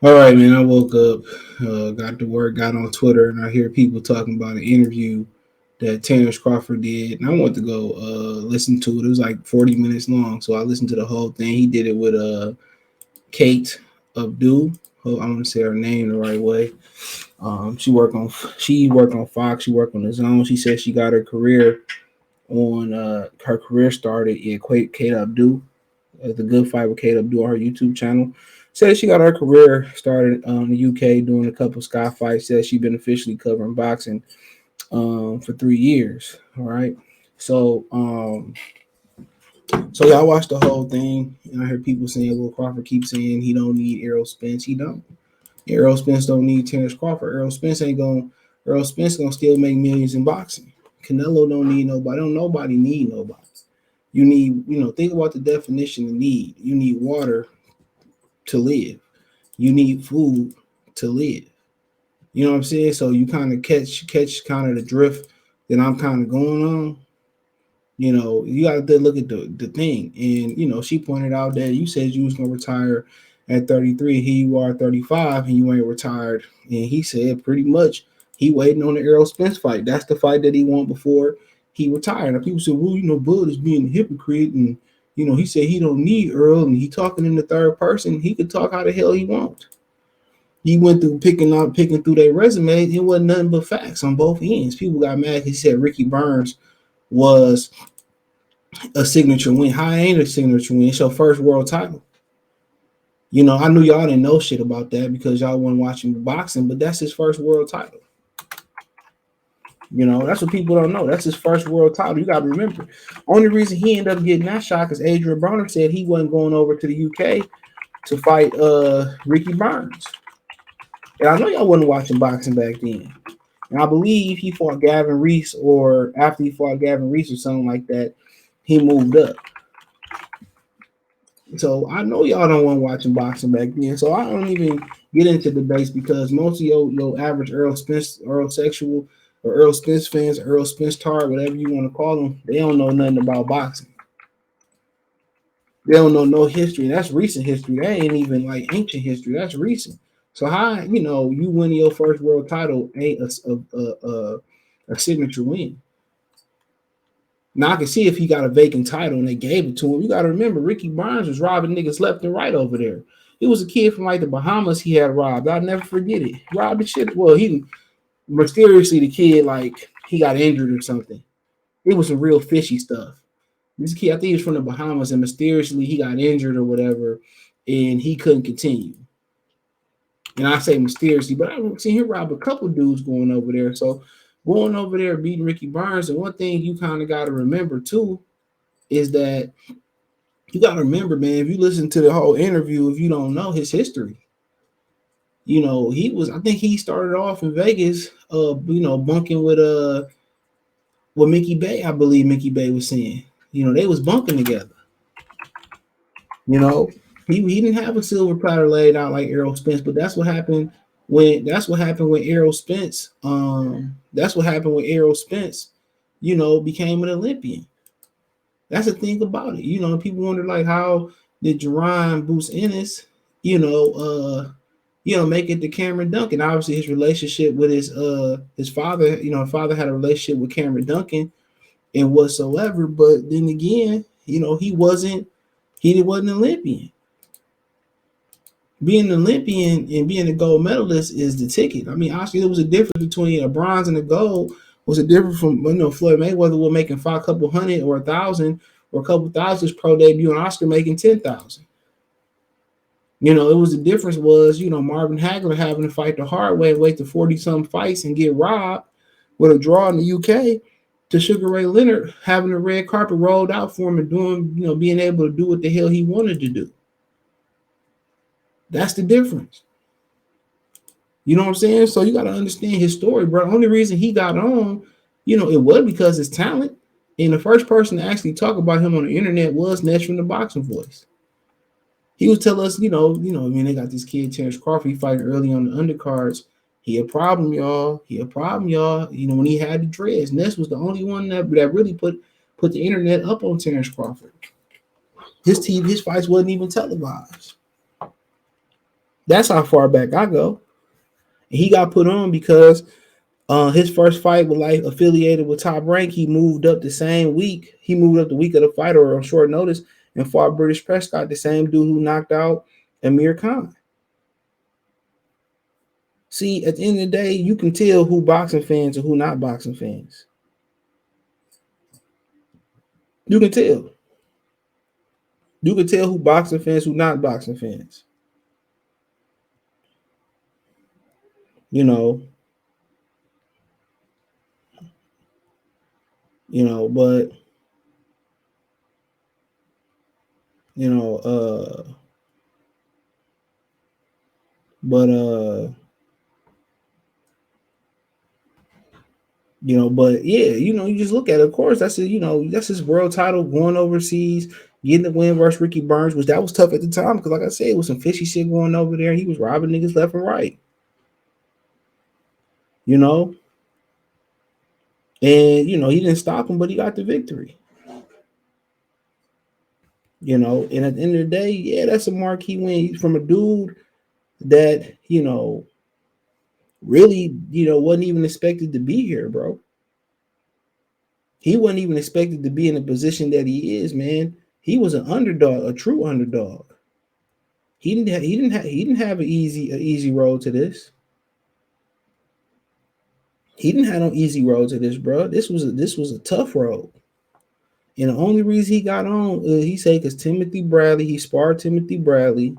All right, man. I woke up, got to work, got on Twitter, and I hear people talking about an interview that Terence Crawford did, and I went to go listen to it. It was like 40 minutes long, so I listened to the whole thing. He did it with Kate Abdo. Oh, I want to say her name the right way. She worked on Fox. She worked on the Zone. She said she got her career started in Kate Abdo, the Good Fight with Kate Abdo on her YouTube channel. Said she got her career started in the UK doing a couple Sky fights. Said she been officially covering boxing for 3 years. All right. So so yeah, I watched the whole thing and I heard people saying, well, Crawford keeps saying he don't need Errol Spence. He don't. Errol Spence don't need Terence Crawford. Errol Spence gonna still make millions in boxing. Canelo don't need nobody. Don't nobody need nobody. You need, think about the definition of need. You need water to live. You need food to live. You know what I'm saying? So you kind of catch kind of the drift that I'm kind of going on. You got to look at the thing. And, she pointed out that you said you was going to retire at 33. Here you are 35 and you ain't retired. And he said pretty much he waiting on the Errol Spence fight. That's the fight that he won before he retired. Now people said, well, Bud is being a hypocrite. And, he said he don't need Earl and he talking in the third person. He could talk how the hell he wants. He went through picking through their resume. It wasn't nothing but facts on both ends. People got mad. He said Ricky Burns was a signature win. How ain't a signature win? It's your first world title. I knew y'all didn't know shit about that because y'all weren't watching boxing, but that's his first world title. That's what people don't know. That's his first world title. You got to remember. Only reason he ended up getting that shot because Adrian Broner said he wasn't going over to the UK to fight Ricky Burns. And I know y'all wasn't watching boxing back then. And I believe he fought Gavin Reese, or after he fought Gavin Reese or something like that, he moved up. So I know y'all don't want watching boxing back then. So I don't even get into debates because most of your average Earl sexual, or Earl Spence fans, Earl Spence tar, whatever you want to call them, they don't know nothing about boxing. They don't know no history. That's recent history. That ain't even like ancient history. That's recent. So how you winning your first world title ain't a signature win. Now I can see if he got a vacant title and they gave it to him. You got to remember, Ricky Burns was robbing niggas left and right over there. He was a kid from like the Bahamas. He had robbed. I'll never forget it. Robbed the shit. Well, he mysteriously the kid like he got injured or something. It was some real fishy stuff. This kid, I think he was from the Bahamas, and mysteriously he got injured or whatever, and he couldn't continue. And I say mysteriously, but I've seen him rob a couple dudes going over there. So going over there beating Ricky Burns, and one thing you kind of got to remember too is that you got to remember, man, if you listen to the whole interview, if you don't know his history, I think he started off in Vegas, bunking with Mickey Bay. I believe Mickey Bay was saying, they was bunking together. He didn't have a silver platter laid out like Errol Spence, but that's what happened when Errol Spence. That's what happened when Errol Spence, became an Olympian. That's the thing about it. People wonder like how did Jerron Bruce Ennis, make it to Cameron Duncan. Obviously, his relationship with his father, his father had a relationship with Cameron Duncan and whatsoever. But then again, he wasn't an Olympian. Being an Olympian and being a gold medalist is the ticket. I mean, honestly, there was a difference between a bronze and a gold. Was a difference from Floyd Mayweather was making a couple hundred or 1,000 or a couple thousand pro debut, and Oscar making 10,000. It was the difference was Marvin Hagler having to fight the hard way and wait to 40-some fights and get robbed with a draw in the UK, to Sugar Ray Leonard having the red carpet rolled out for him and doing being able to do what the hell he wanted to do. That's the difference. You know what I'm saying? So you got to understand his story, bro. The only reason he got on, it was because his talent. And the first person to actually talk about him on the internet was Ness from the Boxing Voice. He would tell us, they got this kid, Terence Crawford, he fighting early on the undercards. He a problem, y'all. When he had the dreads, Ness was the only one that really put the internet up on Terence Crawford. His fights wasn't even televised. That's how far back I go. And he got put on because his first fight was like affiliated with Top Rank. He moved up the same week. He moved up the week of the fight or on short notice and fought British Prescott, the same dude who knocked out Amir Khan. See, at the end of the day, you can tell who boxing fans and who not boxing fans. You can tell. You can tell who boxing fans, who not boxing fans. You know, but you know, but but yeah, you just look at it. Of course, that's that's his world title going overseas, getting the win versus Ricky Burns, which that was tough at the time because, like I said, it was some fishy shit going over there. He was robbing niggas left and right, you know, and he didn't stop him, but he got the victory. And at the end of the day, yeah, that's a marquee win from a dude that really wasn't even expected to be here, bro. He wasn't even expected to be in the position that he is, man. He was an underdog, a true underdog. He didn't have an easy road to this. He didn't have no easy road to this, bro. This was a tough road. And the only reason he got on, he said, because Timothy Bradley, he sparred Timothy Bradley.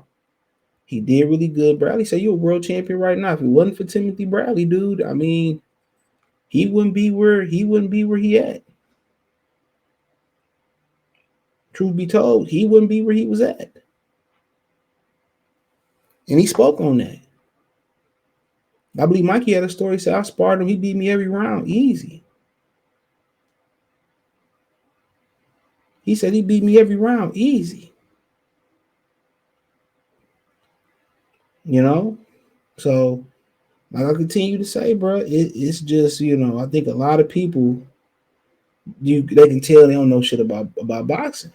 He did really good. Bradley said, "You're a world champion right now. If it wasn't for Timothy Bradley, dude, I mean, he wouldn't be where he at. Truth be told, he wouldn't be where he was at." And he spoke on that. I believe Mikey had a story. Said, "I sparred him. He beat me every round, easy." He said he beat me every round, easy. So like I continue to say, bro, it's just I think a lot of people they can tell they don't know shit about boxing.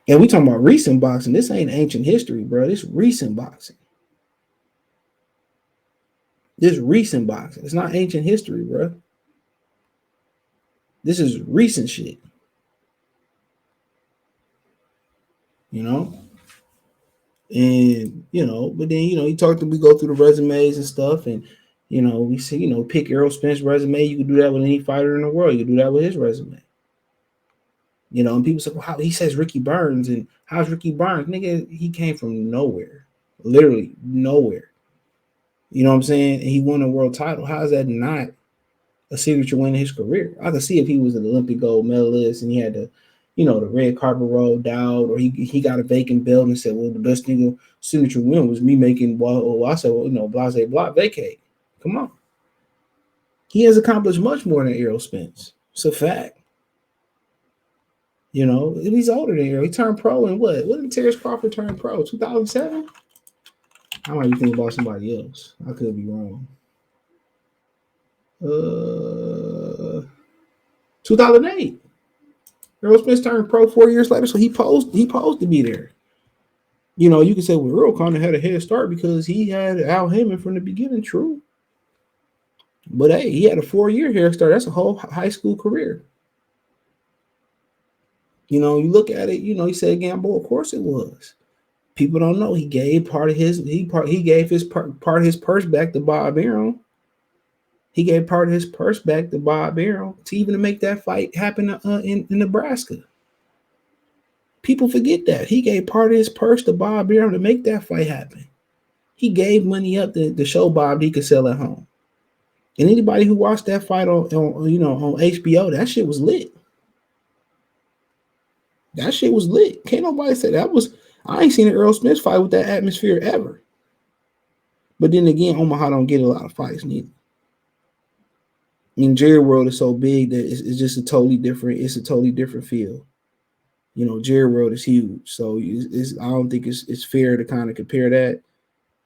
And we talking about recent boxing. This ain't ancient history, bro. This recent boxing. This recent boxing. It's not ancient history, bro. This is recent shit. You know? And but then he talked we go through the resumes and stuff, and we see pick Errol Spence resume. You can do that with any fighter in the world. You can do that with his resume. And people say, well, how he says Ricky Burns, and how's Ricky Burns? Nigga, he came from nowhere, literally nowhere. You know what I'm saying? And he won a world title. How is that not a signature win in his career? I could see if he was an Olympic gold medalist and he had the red carpet rolled out, or he got a vacant belt and said, well, the best nigga signature win was me making, I said, blase blah, vacate. Come on. He has accomplished much more than Errol Spence. It's a fact. He's older than Errol. He turned pro in what? When did Terence Crawford turn pro? 2007? I might be thinking about somebody else. I could be wrong. 2008. Errol Spence turned pro 4 years later, so he posed to be there. You can say, well, Errol kind of had a head start because he had Al Heyman from the beginning, true. But hey, he had a 4-year head start. That's a whole high school career. You look at it, he said Gamble, of course it was. People don't know he gave part of his part of his purse back to Bob Arum. He gave part of his purse back to Bob Arum to make that fight happen in Nebraska. People forget that. He gave part of his purse to Bob Arum to make that fight happen. He gave money up to show Bob that he could sell at home. And anybody who watched that fight on HBO, that shit was lit. That shit was lit. Can't nobody say that was. I ain't seen an Errol Spence fight with that atmosphere ever. But then again, Omaha don't get a lot of fights neither. I mean, Jerry World is so big that it's just a totally different feel. Jerry World is huge, so I don't think it's fair to kind of compare that.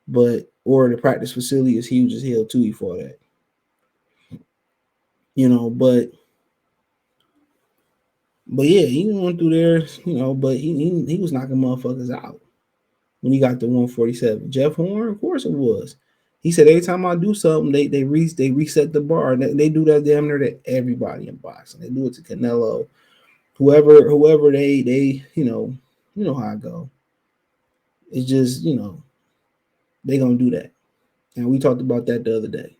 But the practice facility is huge as hell too for that. But yeah, he went through there, but he was knocking motherfuckers out. when he got the 147. Jeff Horn, of course it was. He said every time I do something, they reset the bar. They do that damn near to everybody in boxing. They do it to Canelo, whoever they you know how I go. It's just they gonna do that, and we talked about that the other day.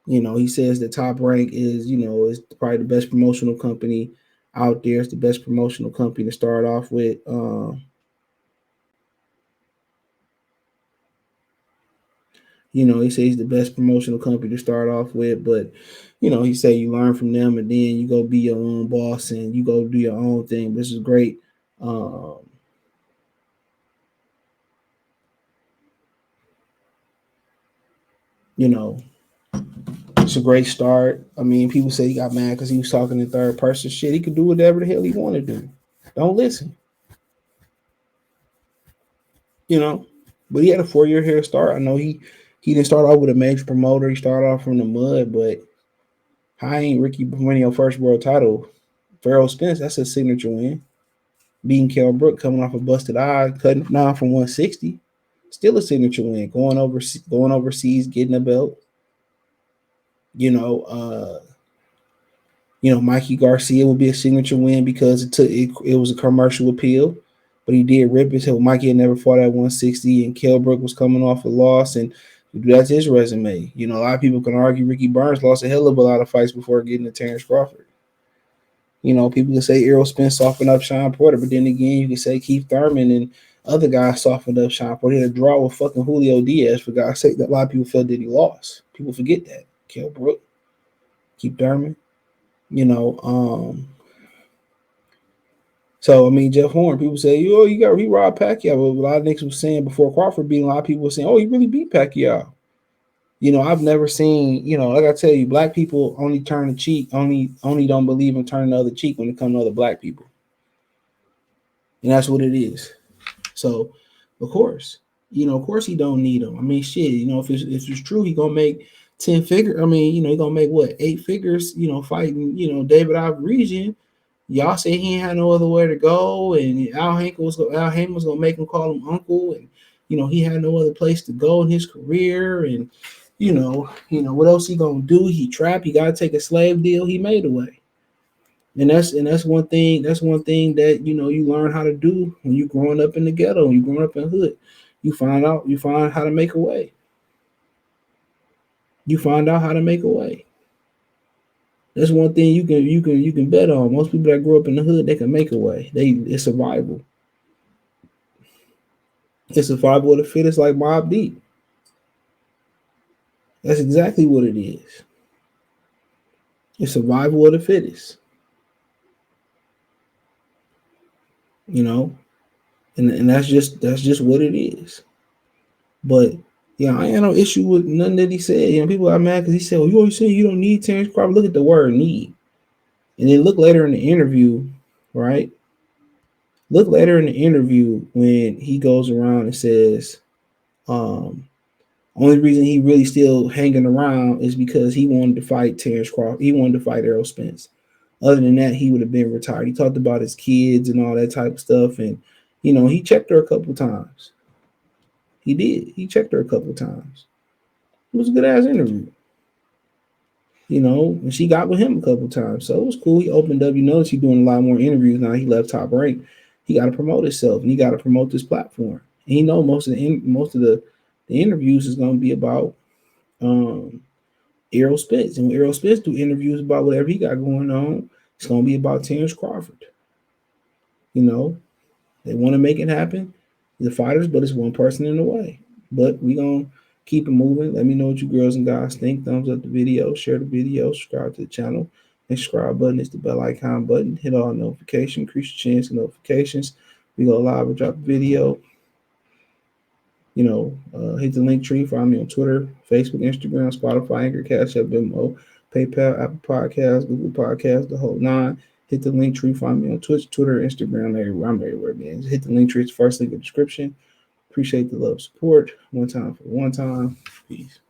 He says the Top Rank is probably the best promotional company out there. It's the best promotional company to start off with. He says he's the best promotional company to start off with, but he say you learn from them and then you go be your own boss and you go do your own thing. This is great. It's a great start. I mean, people say he got mad because he was talking in third person. Shit, he could do whatever the hell he want to do. Don't listen. But he had a 4-year head start. I know he didn't start off with a major promoter. He started off from the mud, but how ain't Ricky winning your first world title? Errol Spence, that's a signature win. Beating Kell Brook, coming off a busted eye, cutting down from 160, still a signature win. Going overseas, getting a belt. Mikey Garcia will be a signature win because it was a commercial appeal, but he did rip it. So Mikey had never fought at 160, and Kell Brook was coming off a loss, and that's his resume. A lot of people can argue Ricky Burns lost a hell of a lot of fights before getting to Terence Crawford. People can say Errol Spence softened up Sean Porter, but then again, you can say Keith Thurman and other guys softened up Sean Porter. He had a draw with fucking Julio Diaz, for God's sake. That a lot of people felt that he lost. People forget that. Kell Brook, Keith Thurman. So I mean, Jeff Horn, people say, he robbed Pacquiao. But a lot of niggas was saying before Crawford beat, a lot of people were saying, he really beat Pacquiao. I've never seen, like I tell you, black people only turn the cheek, only don't believe in turning the other cheek when it comes to other black people. And that's what it is. So, of course he don't need them. I mean, shit, if it's true, he gonna make 10 figures. I mean, he gonna make what, 8 figures, fighting, David Region. Y'all say he ain't had no other way to go, and Al Haymon was gonna make him call him uncle, and he had no other place to go in his career, and what else he gonna do? He trapped. He gotta take a slave deal. He made a way, and that's one thing. That's one thing that you learn how to do when you growing up in the ghetto. When you growing up in the hood, you find how to make a way. You find out how to make a way. That's one thing you can bet on. Most people that grow up in the hood, they can make a way. It's survival. It's survival of the fittest, like Mobb Deep. That's exactly what it is. It's survival of the fittest. And that's just what it is. But I ain't no issue with nothing that he said. People are mad because he said, you always say you don't need Terence Crawford. Look at the word need. And then look later in the interview, right? Look later in the interview when he goes around and says, only reason he really still hanging around is because he wanted to fight Terence Crawford. He wanted to fight Errol Spence. Other than that, he would have been retired. He talked about his kids and all that type of stuff. And, he checked her a couple times. He did. He checked her a couple times. It was a good-ass interview. And she got with him a couple times. So it was cool. He opened up. He's doing a lot more interviews now. He left Top Rank. He got to promote himself, and he got to promote this platform. And most of the interviews is going to be about Errol Spence. And when Errol Spence do interviews about whatever he got going on, it's going to be about Terence Crawford. They want to make it happen, the fighters, but it's one person in the way. But we going to keep it moving. Let me know what you girls and guys think. Thumbs up the video, share the video, subscribe to the channel. The subscribe button is the bell icon button. Hit all notifications, increase your chance of notifications. We go live and drop a video. Hit the link tree. Find me on Twitter, Facebook, Instagram, Spotify, Anchor, Cash App, Venmo, PayPal, Apple Podcasts, Google Podcasts, the whole 9. Hit the link tree. Find me on Twitch, Twitter, Instagram, everywhere. I'm everywhere, man. Just hit the link tree. It's the first link in the description. Appreciate the love, support. One time for one time. Peace.